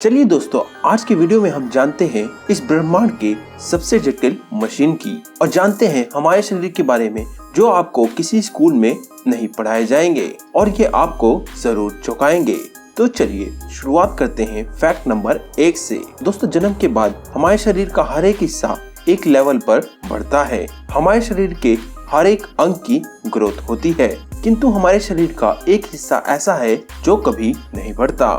चलिए दोस्तों, आज की वीडियो में हम जानते हैं इस ब्रह्मांड के सबसे जटिल मशीन की और जानते हैं हमारे शरीर के बारे में जो आपको किसी स्कूल में नहीं पढ़ाए जाएंगे और ये आपको जरूर चौंकाएंगे। तो चलिए शुरुआत करते हैं फैक्ट नंबर 1 से। दोस्तों, जन्म के बाद हमारे शरीर का हर एक हिस्सा एक लेवल पर बढ़ता है। हमारे शरीर के हर एक अंग की ग्रोथ होती है, किंतु हमारे शरीर का एक हिस्सा ऐसा है जो कभी नहीं बढ़ता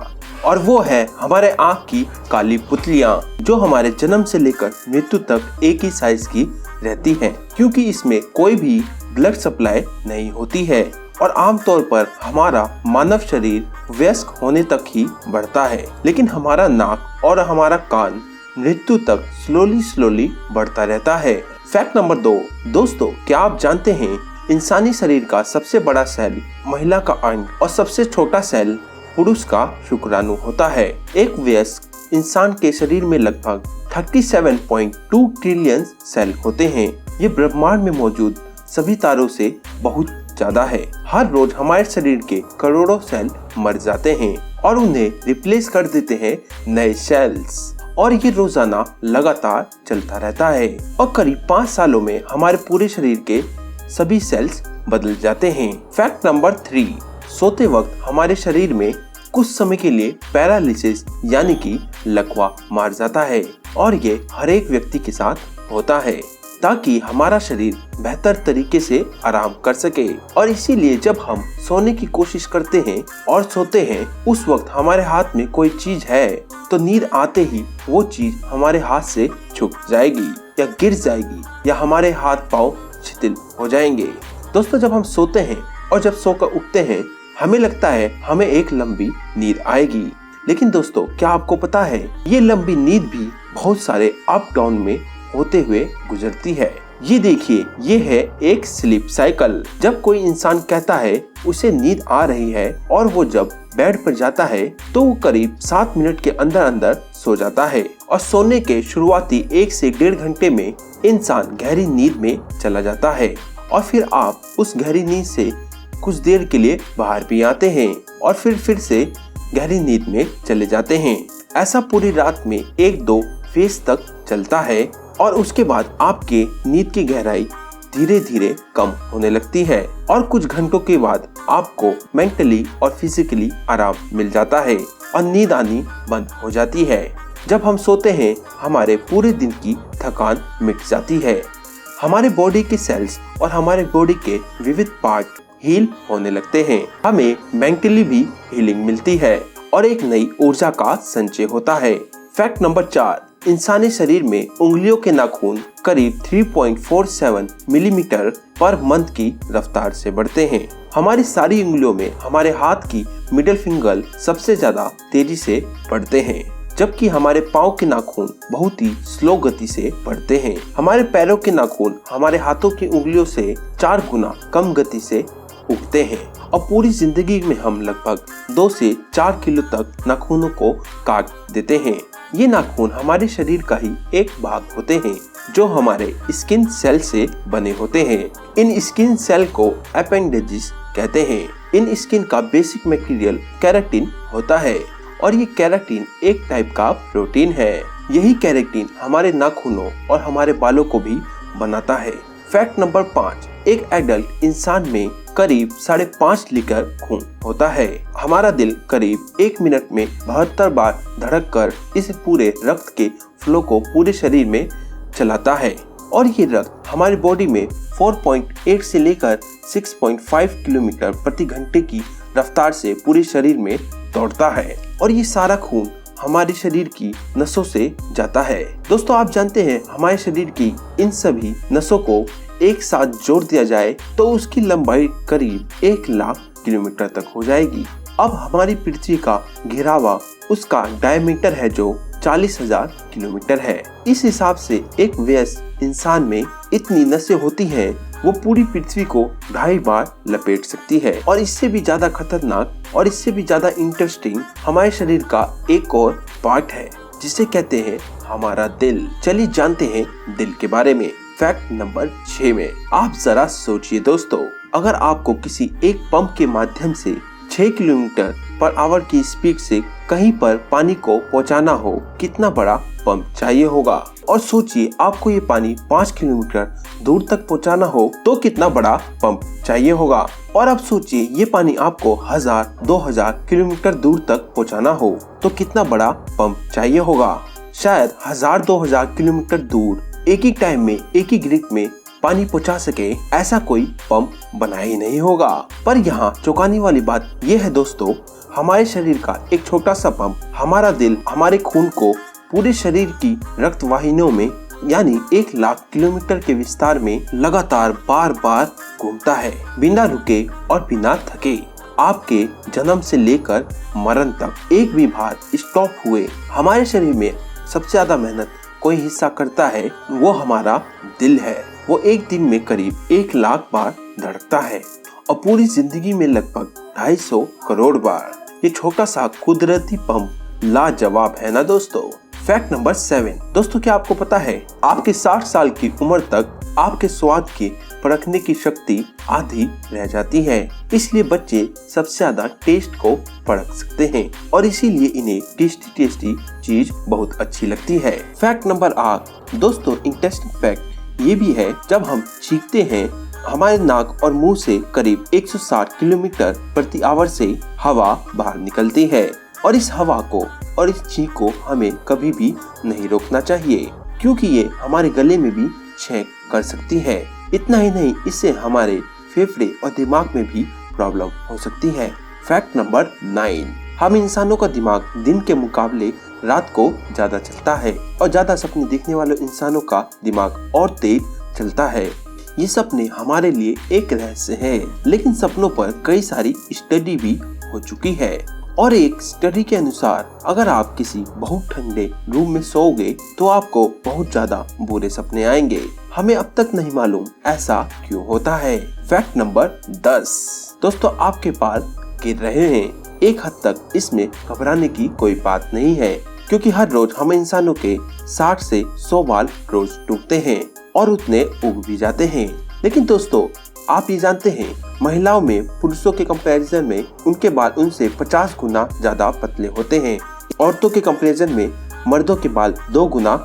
और वो है हमारे आँख की काली पुतलियाँ, जो हमारे जन्म से लेकर मृत्यु तक एक ही साइज की रहती हैं, क्योंकि इसमें कोई भी ब्लड सप्लाई नहीं होती है और आमतौर पर हमारा मानव शरीर वयस्क होने तक ही बढ़ता है, लेकिन हमारा नाक और हमारा कान मृत्यु तक स्लोली बढ़ता रहता है। Fact number 2। दोस्तों, क्या आप जानते हैं इंसानी शरीर का सबसे बड़ा सेल महिला का अंड और सबसे छोटा सेल पुरुष का शुक्राणु होता है। एक वयस्क इंसान के शरीर में लगभग 37.2 ट्रिलियन सेल होते हैं। ये ब्रह्मांड में मौजूद सभी तारों से बहुत ज्यादा है। हर रोज हमारे शरीर के करोड़ों सेल मर जाते हैं और उन्हें रिप्लेस कर देते हैं नए सेल्स, और ये रोजाना लगातार चलता रहता है और करीब 5 सालों में हमारे पूरे शरीर के सभी सेल्स बदल जाते हैं। Fact number 3। सोते वक्त हमारे शरीर में कुछ समय के लिए पैरालिसिस यानी कि लकवा मार जाता है और ये हर एक व्यक्ति के साथ होता है ताकि हमारा शरीर बेहतर तरीके से आराम कर सके। और इसीलिए जब हम सोने की कोशिश करते हैं और सोते हैं, उस वक्त हमारे हाथ में कोई चीज है तो नींद आते ही वो चीज हमारे हाथ से छूट जाएगी या गिर जाएगी या हमारे हाथ पांव शिथिल हो जाएंगे। दोस्तों, जब हम सोते हैं और जब सोकर उठते हैं, हमें लगता है हमें एक लंबी नींद आएगी, लेकिन दोस्तों, क्या आपको पता है ये लंबी नींद भी बहुत सारे अप डाउन में होते हुए गुजरती है। ये देखिए, ये है एक स्लीप साइकिल। जब कोई इंसान कहता है उसे नींद आ रही है और वो जब बेड पर जाता है तो वो करीब 7 मिनट के अंदर सो जाता है और सोने के शुरुआती 1 से 1.5 घंटे में इंसान गहरी नींद में चला जाता है और फिर आप उस गहरी नींद से कुछ देर के लिए बाहर भी आते हैं और फिर से गहरी नींद में चले जाते हैं। ऐसा पूरी रात में 1-2 फेज तक चलता है और उसके बाद आपके नींद की गहराई धीरे धीरे कम होने लगती है और कुछ घंटों के बाद आपको मेंटली और फिजिकली आराम मिल जाता है और नींद आनी बंद हो जाती है। जब हम सोते हैं, हमारे पूरे दिन की थकान मिट जाती है। हमारे बॉडी के सेल्स और हमारे बॉडी के विविध पार्ट हील होने लगते हैं। हमें मेंटली भी हीलिंग मिलती है और एक नई ऊर्जा का संचय होता है। Fact number 4। इंसानी शरीर में उंगलियों के नाखून करीब 3.47 मिलीमीटर पर मंथ की रफ्तार से बढ़ते हैं। हमारी सारी उंगलियों में हमारे हाथ की मिडिल फिंगर सबसे ज्यादा तेजी से बढ़ते हैं, जबकि हमारे पाँव के नाखून बहुत ही स्लो गति से बढ़ते हैं। हमारे पैरों के नाखून हमारे हाथों की उंगलियों से 4 गुना कम गति से उगते हैं और पूरी जिंदगी में हम लगभग 2 से 4 किलो तक नाखूनों को काट देते हैं। ये नाखून हमारे शरीर का ही एक भाग होते हैं जो हमारे स्किन सेल से बने होते हैं। इन स्किन सेल को अपेंडेजेस कहते हैं। इन स्किन का बेसिक मटेरियल केराटिन होता है और ये केराटिन एक टाइप का प्रोटीन है। यही केराटिन हमारे नाखूनों और हमारे बालों को भी बनाता है। Fact number 5। एक एडल्ट इंसान में करीब 5.5 लीटर खून होता है। हमारा दिल करीब 1 मिनट में 72 बार धड़क कर इस पूरे रक्त के फ्लो को पूरे शरीर में चलाता है और ये रक्त हमारी बॉडी में 4.8 से लेकर 6.5 किलोमीटर प्रति घंटे की रफ्तार से पूरे शरीर में दौड़ता है और ये सारा खून हमारे शरीर की नसों से जाता है। दोस्तों, आप जानते हैं हमारे शरीर की इन सभी नसों को एक साथ जोड़ दिया जाए तो उसकी लंबाई करीब 1 लाख किलोमीटर तक हो जाएगी। अब हमारी पृथ्वी का घेरावा उसका डायमीटर है जो 40,000 किलोमीटर है। इस हिसाब से एक वयस्क इंसान में इतनी नसें होती हैं, वो पूरी पृथ्वी को 2.5 बार लपेट सकती है। और इससे भी ज्यादा खतरनाक और इससे भी ज्यादा इंटरेस्टिंग हमारे शरीर का एक और पार्ट है जिसे कहते हैं हमारा दिल। चलिए जानते हैं दिल के बारे में। फैक्ट नंबर 6 में आप जरा सोचिए दोस्तों, अगर आपको किसी एक पंप के माध्यम से 6 किलोमीटर पर आवर की स्पीड से कहीं पर पानी को पहुंचाना हो कितना बड़ा पंप चाहिए होगा। और सोचिए आपको ये पानी 5 किलोमीटर दूर तक पहुंचाना हो तो कितना बड़ा पंप चाहिए होगा। और अब सोचिए ये पानी आपको 1000-2000 किलोमीटर दूर तक पहुंचाना हो तो कितना बड़ा पंप चाहिए होगा। शायद 1000-2000 किलोमीटर दूर एक ही टाइम में एक ही ग्रिड में पानी पहुंचा सके ऐसा कोई पंप बना ही नहीं होगा। पर यहाँ चौंकाने वाली बात यह है दोस्तों, हमारे शरीर का एक छोटा सा पंप हमारा दिल हमारे खून को पूरे शरीर की रक्त वाहिनियों में यानी 1 लाख किलोमीटर के विस्तार में लगातार बार बार घूमता है बिना रुके और बिना थके। आपके जन्म से लेकर मरण तक एक भी बार स्टॉप हुए हमारे शरीर में सबसे ज्यादा मेहनत कोई हिस्सा करता है वो हमारा दिल है। वो एक दिन में करीब 1 लाख बार धड़कता है और पूरी जिंदगी में लगभग 250 करोड़ बार। ये छोटा सा कुदरती पंप लाजवाब है ना दोस्तों। फैक्ट नंबर 7 दोस्तों, क्या आपको पता है आपके 60 साल की उम्र तक आपके स्वाद की परखने की शक्ति आधी रह जाती है। इसलिए बच्चे सबसे ज्यादा टेस्ट को परख सकते हैं और इसीलिए इन्हें टेस्टी चीज बहुत अच्छी लगती है। फैक्ट नंबर 8 दोस्तों, इंटरेस्टिंग फैक्ट ये भी है, जब हम छींकते हैं हमारे नाक और मुंह से करीब 160 किलोमीटर प्रति आवर से हवा बाहर निकलती है और इस हवा को और इस छींक को हमें कभी भी नहीं रोकना चाहिए क्योंकि ये हमारे गले में भी छेद कर सकती है। इतना ही नहीं, इससे हमारे फेफड़े और दिमाग में भी प्रॉब्लम हो सकती है। फैक्ट नंबर 9 हम इंसानों का दिमाग दिन के मुकाबले रात को ज्यादा चलता है और ज्यादा सपने देखने वाले इंसानों का दिमाग और तेज चलता है। ये सपने हमारे लिए एक रहस्य है, लेकिन सपनों पर कई सारी स्टडी भी हो चुकी है और एक स्टडी के अनुसार अगर आप किसी बहुत ठंडे रूम में सोओगे तो आपको बहुत ज्यादा बुरे सपने आएंगे। हमें अब तक नहीं मालूम ऐसा क्यों होता है। फैक्ट नंबर 10 दोस्तों, आपके बाल गिर रहे हैं, एक हद तक इसमें घबराने की कोई बात नहीं है क्योंकि हर रोज हम इंसानों के 60 से 100 बाल रोज टूटते हैं और उतने उग भी जाते हैं। लेकिन दोस्तों, आप ये जानते हैं महिलाओं में पुरुषों के कंपैरिजन में उनके बाल उनसे 50 गुना ज्यादा पतले होते हैं। औरतों के कंपैरिजन में मर्दों के बाल 2 गुना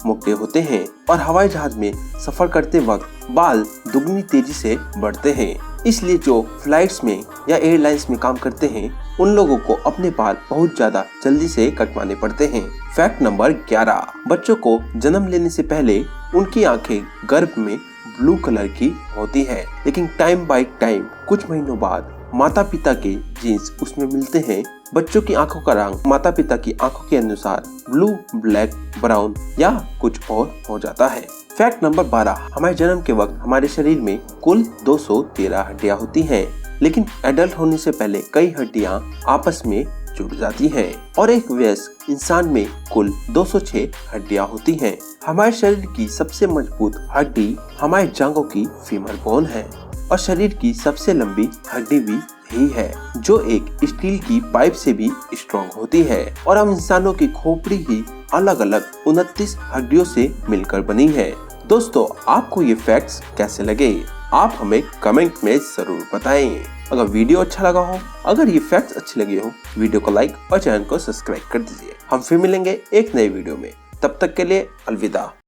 मोटे होते हैं और हवाई जहाज में सफर करते वक्त बाल दुगनी तेजी से बढ़ते हैं। इसलिए जो फ्लाइट्स में या एयरलाइंस में काम करते हैं उन लोगों को अपने बाल बहुत ज्यादा जल्दी से कटवाने पड़ते हैं। फैक्ट नंबर 11 बच्चों को जन्म लेने से पहले उनकी आंखें गर्भ में ब्लू कलर की होती है, लेकिन टाइम बाय टाइम कुछ महीनों बाद माता पिता के जीन्स उसमें मिलते हैं। बच्चों की आंखों का रंग माता पिता की आंखों के अनुसार ब्लू, ब्लैक, ब्राउन या कुछ और हो जाता है। फैक्ट नंबर 12 हमारे जन्म के वक्त हमारे शरीर में कुल 213 हड्डियां होती हैं, लेकिन एडल्ट होने से पहले कई हड्डियां आपस में जुड़ जाती हैं और एक वयस्क इंसान में कुल 206 हड्डियां होती हैं। हमारे शरीर की सबसे मजबूत हड्डी हमारे जांघों की फीमर बोन है और शरीर की सबसे लंबी हड्डी भी यही है जो एक स्टील की पाइप से भी स्ट्रॉन्ग होती है। और हम इंसानों की खोपड़ी ही अलग अलग 29 हड्डियों से मिलकर बनी है। दोस्तों, आपको ये फैक्ट्स कैसे लगे आप हमें कमेंट में जरूर बताएं। अगर वीडियो अच्छा लगा हो, अगर ये फैक्ट्स अच्छे लगे हो, वीडियो को लाइक और चैनल को सब्सक्राइब कर दीजिए। हम फिर मिलेंगे एक नए वीडियो में, तब तक के लिए अलविदा।